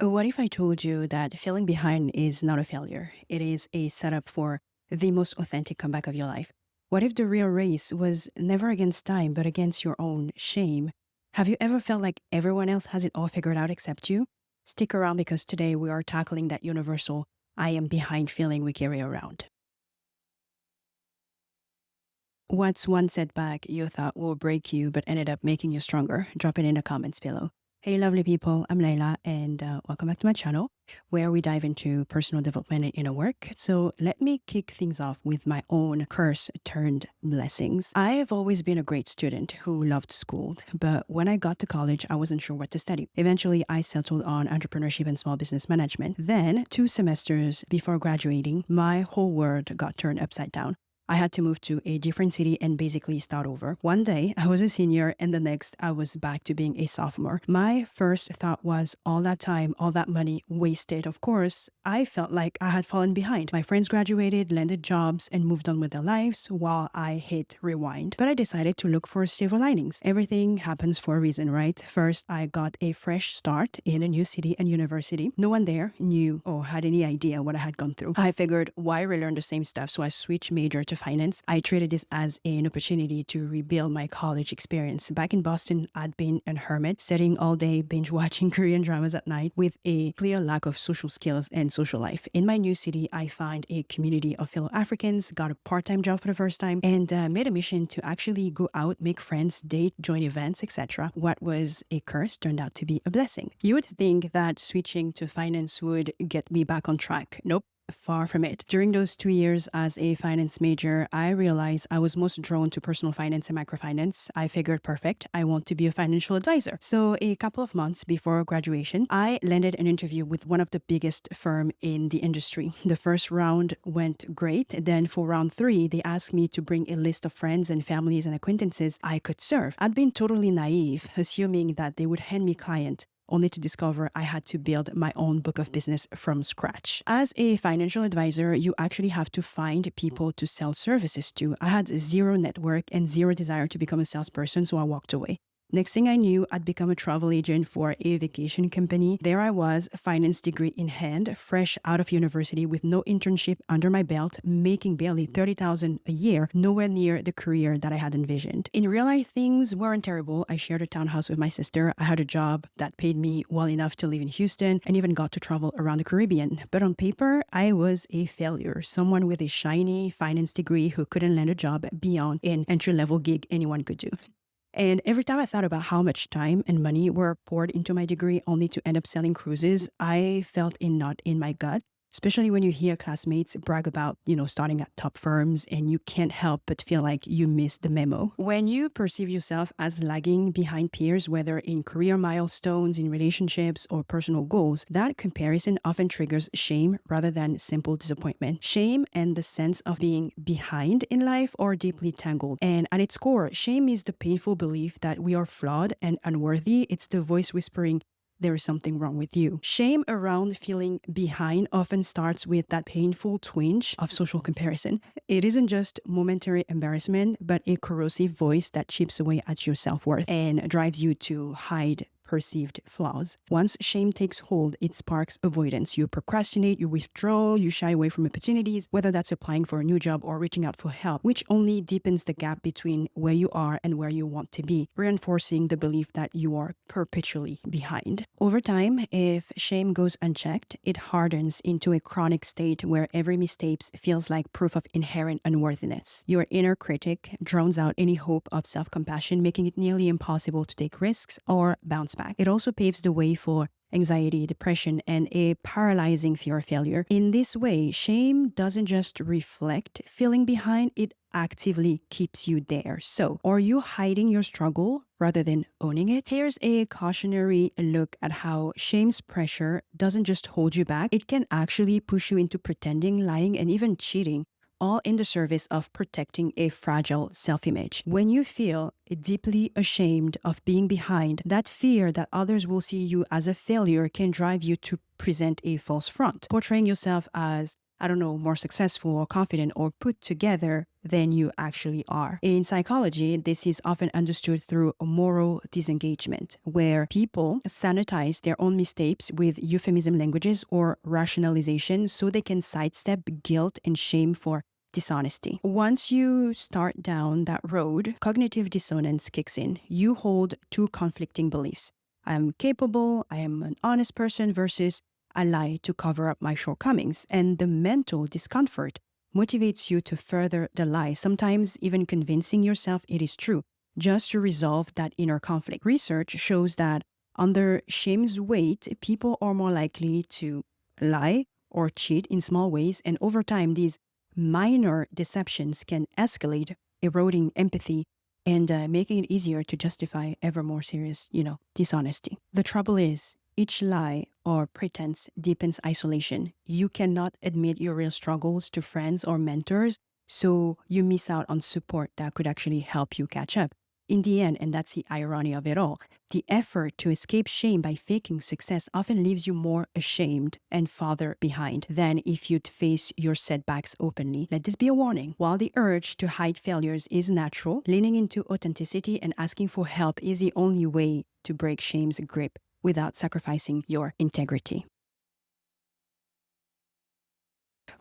What if I told you that feeling behind is not a failure? It is a setup for the most authentic comeback of your life. What if the real race was never against time, but against your own shame? Have you ever felt like everyone else has it all figured out except you? Stick around because today we are tackling that universal I am behind feeling we carry around. What's one setback you thought will break you but ended up making you stronger? Drop it in the comments below. Hey lovely people, I'm Layla and welcome back to my channel where we dive into personal development and inner work. So let me kick things off with my own curse turned blessings. I have always been a great student who loved school, but when I got to college, I wasn't sure what to study. Eventually, I settled on entrepreneurship and small business management. Then, 2 semesters before graduating, my whole world got turned upside down. I had to move to a different city and basically start over. One day, I was a senior, and the next, I was back to being a sophomore. My first thought was, all that time, all that money wasted. Of course, I felt like I had fallen behind. My friends graduated, landed jobs, and moved on with their lives while I hit rewind. But I decided to look for silver linings. Everything happens for a reason, right? First, I got a fresh start in a new city and university. No one there knew or had any idea what I had gone through. I figured, why relearn the same stuff? So I switched major to finance. I treated this as an opportunity to rebuild my college experience. Back in Boston, I'd been a hermit, studying all day, binge watching Korean dramas at night with a clear lack of social skills and social life. In my new city, I found a community of fellow Africans, got a part-time job for the first time, and made a mission to actually go out, make friends, date, join events, etc. What was a curse turned out to be a blessing. You would think that switching to finance would get me back on track. Nope. Far from it. During those 2 years as a finance major, I realized I was most drawn to personal finance and microfinance. I figured, perfect, I want to be a financial advisor. So a couple of months before graduation, I landed an interview with one of the biggest firm in the industry. The first round went great. Then for round 3, they asked me to bring a list of friends and families and acquaintances I could serve. I'd been totally naive, assuming that they would hand me client, only to discover I had to build my own book of business from scratch. As a financial advisor, you actually have to find people to sell services to. I had zero network and zero desire to become a salesperson, so I walked away. Next thing I knew, I'd become a travel agent for a vacation company. There I was, finance degree in hand, fresh out of university with no internship under my belt, making barely $30,000 a year, nowhere near the career that I had envisioned. In real life, things weren't terrible. I shared a townhouse with my sister. I had a job that paid me well enough to live in Houston and even got to travel around the Caribbean. But on paper, I was a failure, someone with a shiny finance degree who couldn't land a job beyond an entry-level gig anyone could do. And every time I thought about how much time and money were poured into my degree only to end up selling cruises, I felt a knot in my gut, especially when you hear classmates brag about, starting at top firms and you can't help but feel like you missed the memo. When you perceive yourself as lagging behind peers, whether in career milestones, in relationships, or personal goals, that comparison often triggers shame rather than simple disappointment. Shame and the sense of being behind in life are deeply tangled. And at its core, shame is the painful belief that we are flawed and unworthy. It's the voice whispering, there is something wrong with you. Shame around feeling behind often starts with that painful twinge of social comparison. It isn't just momentary embarrassment, but a corrosive voice that chips away at your self-worth and drives you to hide perceived flaws. Once shame takes hold, it sparks avoidance. You procrastinate, you withdraw, you shy away from opportunities, whether that's applying for a new job or reaching out for help, which only deepens the gap between where you are and where you want to be, reinforcing the belief that you are perpetually behind. Over time, if shame goes unchecked, it hardens into a chronic state where every mistake feels like proof of inherent unworthiness. Your inner critic drowns out any hope of self-compassion, making it nearly impossible to take risks or bounce back. It also paves the way for anxiety, depression, and a paralyzing fear of failure. In this way, shame doesn't just reflect feeling behind, it actively keeps you there. So, are you hiding your struggle rather than owning it? Here's a cautionary look at how shame's pressure doesn't just hold you back, it can actually push you into pretending, lying, and even cheating, all in the service of protecting a fragile self-image. When you feel deeply ashamed of being behind, that fear that others will see you as a failure can drive you to present a false front, portraying yourself as, more successful or confident or put together than you actually are. In psychology, this is often understood through moral disengagement, where people sanitize their own mistakes with euphemism languages or rationalization so they can sidestep guilt and shame for dishonesty. Once you start down that road, cognitive dissonance kicks in. You hold two conflicting beliefs. I am capable, I am an honest person versus I lie to cover up my shortcomings. And the mental discomfort motivates you to further the lie, sometimes even convincing yourself it is true, just to resolve that inner conflict. Research shows that under shame's weight, people are more likely to lie or cheat in small ways, and over time, these minor deceptions can escalate, eroding empathy and making it easier to justify ever more serious, dishonesty. The trouble is, each lie or pretense deepens isolation. You cannot admit your real struggles to friends or mentors, so you miss out on support that could actually help you catch up. In the end, and that's the irony of it all, the effort to escape shame by faking success often leaves you more ashamed and farther behind than if you'd face your setbacks openly. Let this be a warning. While the urge to hide failures is natural, leaning into authenticity and asking for help is the only way to break shame's grip without sacrificing your integrity.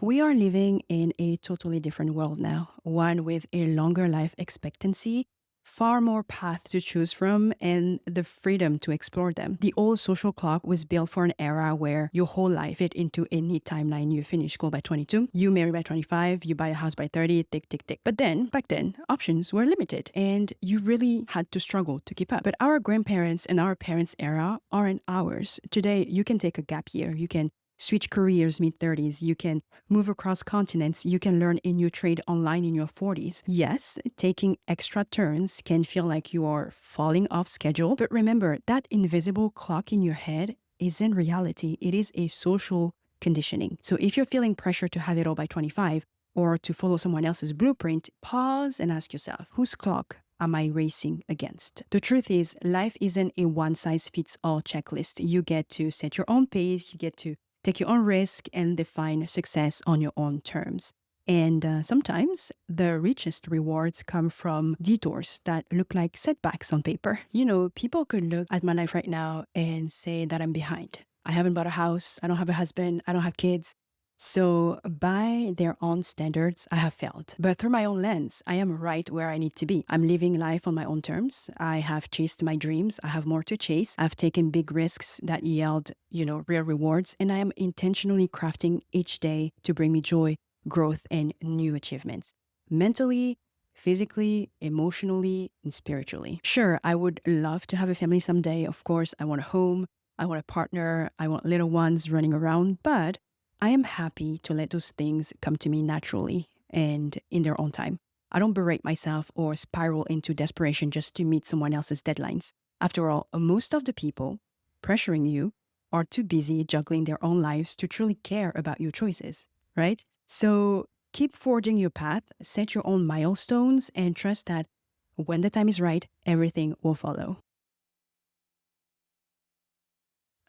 We are living in a totally different world now, one with a longer life expectancy, far more paths to choose from, and the freedom to explore them. The old social clock was built for an era where your whole life fit into a neat timeline. You finish school by 22, you marry by 25, you buy a house by 30, tick, tick, tick. But then, back then, options were limited, and you really had to struggle to keep up. But our grandparents and our parents' era aren't ours. Today, you can take a gap year, you can switch careers mid-30s, you can move across continents, you can learn a new trade online in your 40s. Yes, taking extra turns can feel like you are falling off schedule, but remember, that invisible clock in your head isn't reality. It is a social conditioning. So if you're feeling pressure to have it all by 25 or to follow someone else's blueprint, pause and ask yourself, whose clock am I racing against? The truth is, life isn't a one-size-fits-all checklist. You get to set your own pace, you get to take your own risk and define success on your own terms. And sometimes the richest rewards come from detours that look like setbacks on paper. People could look at my life right now and say that I'm behind. I haven't bought a house, I don't have a husband, I don't have kids. So by their own standards, I have failed. But through my own lens, I am right where I need to be. I'm living life on my own terms. I have chased my dreams. I have more to chase. I've taken big risks that yield, real rewards. And I am intentionally crafting each day to bring me joy, growth, and new achievements. Mentally, physically, emotionally, and spiritually. Sure, I would love to have a family someday. Of course, I want a home. I want a partner. I want little ones running around. But I am happy to let those things come to me naturally and in their own time. I don't berate myself or spiral into desperation just to meet someone else's deadlines. After all, most of the people pressuring you are too busy juggling their own lives to truly care about your choices, right? So keep forging your path, set your own milestones, and trust that when the time is right, everything will follow.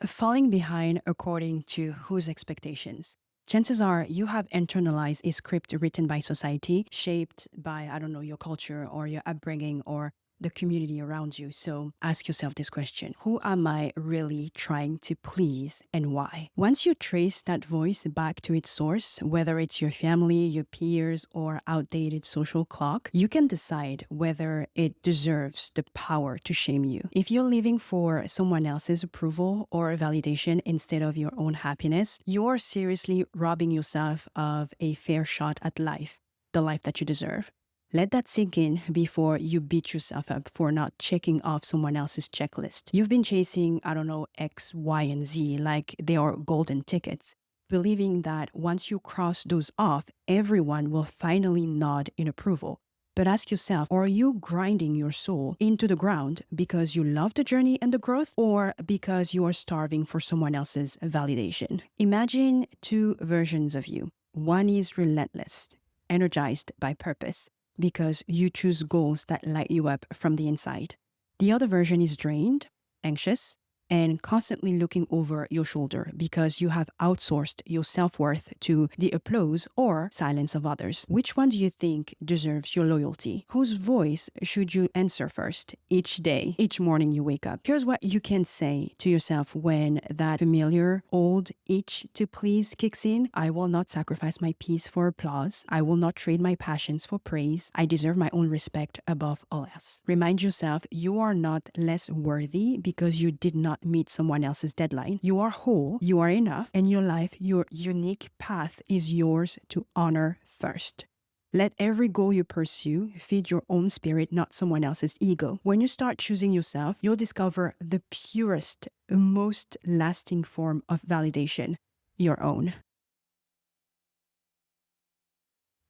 Falling behind according to whose expectations? Chances are you have internalized a script written by society, shaped by, your culture or your upbringing or the community around you. So ask yourself this question: who am I really trying to please and why? Once you trace that voice back to its source, whether it's your family, your peers, or outdated social clock, you can decide whether it deserves the power to shame you. If you're living for someone else's approval or validation instead of your own happiness, you're seriously robbing yourself of a fair shot at life, the life that you deserve. Let that sink in before you beat yourself up for not checking off someone else's checklist. You've been chasing, X, Y, and Z like they are golden tickets, believing that once you cross those off, everyone will finally nod in approval. But ask yourself, are you grinding your soul into the ground because you love the journey and the growth, or because you are starving for someone else's validation? Imagine two versions of you. One is relentless, energized by purpose, because you choose goals that light you up from the inside. The other version is drained, anxious, and constantly looking over your shoulder because you have outsourced your self-worth to the applause or silence of others. Which one do you think deserves your loyalty? Whose voice should you answer first each day, each morning you wake up? Here's what you can say to yourself when that familiar old itch to please kicks in. I will not sacrifice my peace for applause. I will not trade my passions for praise. I deserve my own respect above all else. Remind yourself you are not less worthy because you did not meet someone else's deadline. You are whole, you are enough, and your life, your unique path is yours to honor first. Let every goal you pursue feed your own spirit, not someone else's ego. When you start choosing yourself, you'll discover the purest, most lasting form of validation, your own.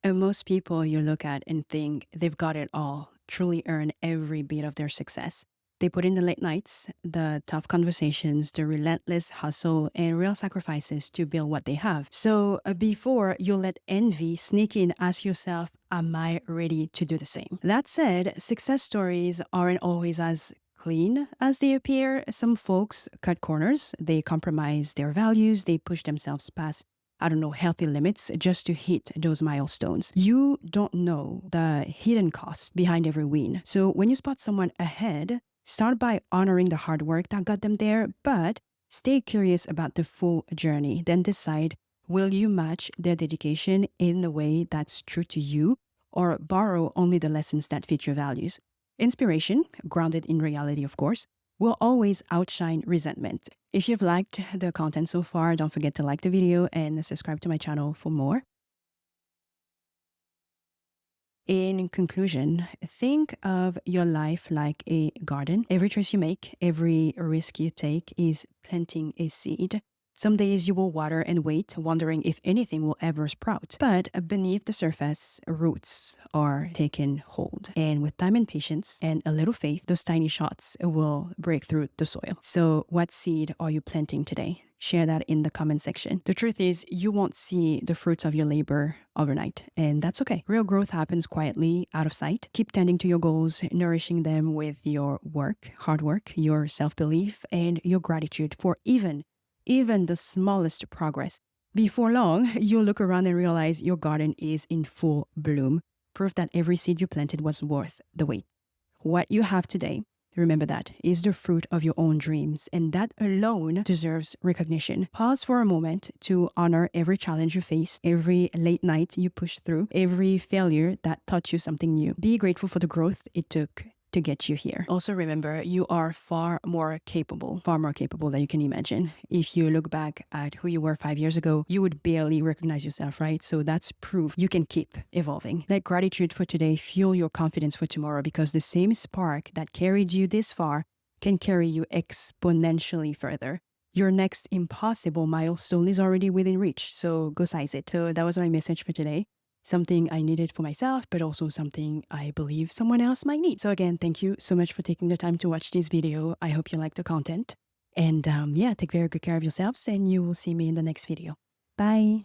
And most people you look at and think they've got it all, truly earn every bit of their success. They put in the late nights, the tough conversations, the relentless hustle, and real sacrifices to build what they have. So before you let envy sneak in, ask yourself, am I ready to do the same? That said, success stories aren't always as clean as they appear. Some folks cut corners, they compromise their values, they push themselves past healthy limits just to hit those milestones. You don't know the hidden cost behind every win. So when you spot someone ahead, start by honoring the hard work that got them there, but stay curious about the full journey. Then decide, will you match their dedication in a way that's true to you, or borrow only the lessons that fit your values? Inspiration, grounded in reality of course, will always outshine resentment. If you've liked the content so far, don't forget to like the video and subscribe to my channel for more. In conclusion, think of your life like a garden. Every choice you make, every risk you take is planting a seed. Some days you will water and wait, wondering if anything will ever sprout. But beneath the surface, roots are taking hold. And with time and patience and a little faith, those tiny shots will break through the soil. So what seed are you planting today? Share that in the comment section. The truth is, you won't see the fruits of your labor overnight, and that's okay. Real growth happens quietly, out of sight. Keep tending to your goals, nourishing them with your work, hard work, your self-belief, and your gratitude for even the smallest progress. Before long, you'll look around and realize your garden is in full bloom. Proof that every seed you planted was worth the wait. What you have today, remember that, is the fruit of your own dreams, and that alone deserves recognition. Pause for a moment to honor every challenge you face, every late night you push through, every failure that taught you something new. Be grateful for the growth it took to get you here. Also remember, you are far more capable than you can imagine. If you look back at who you were 5 years ago, you would barely recognize yourself, right? So that's proof you can keep evolving. Let gratitude for today fuel your confidence for tomorrow, because the same spark that carried you this far can carry you exponentially further. Your next impossible milestone is already within reach, so go size it. So that was my message for today. Something I needed for myself, but also something I believe someone else might need. So again, thank you so much for taking the time to watch this video. I hope you like the content. And yeah, take very good care of yourselves, and you will see me in the next video. Bye.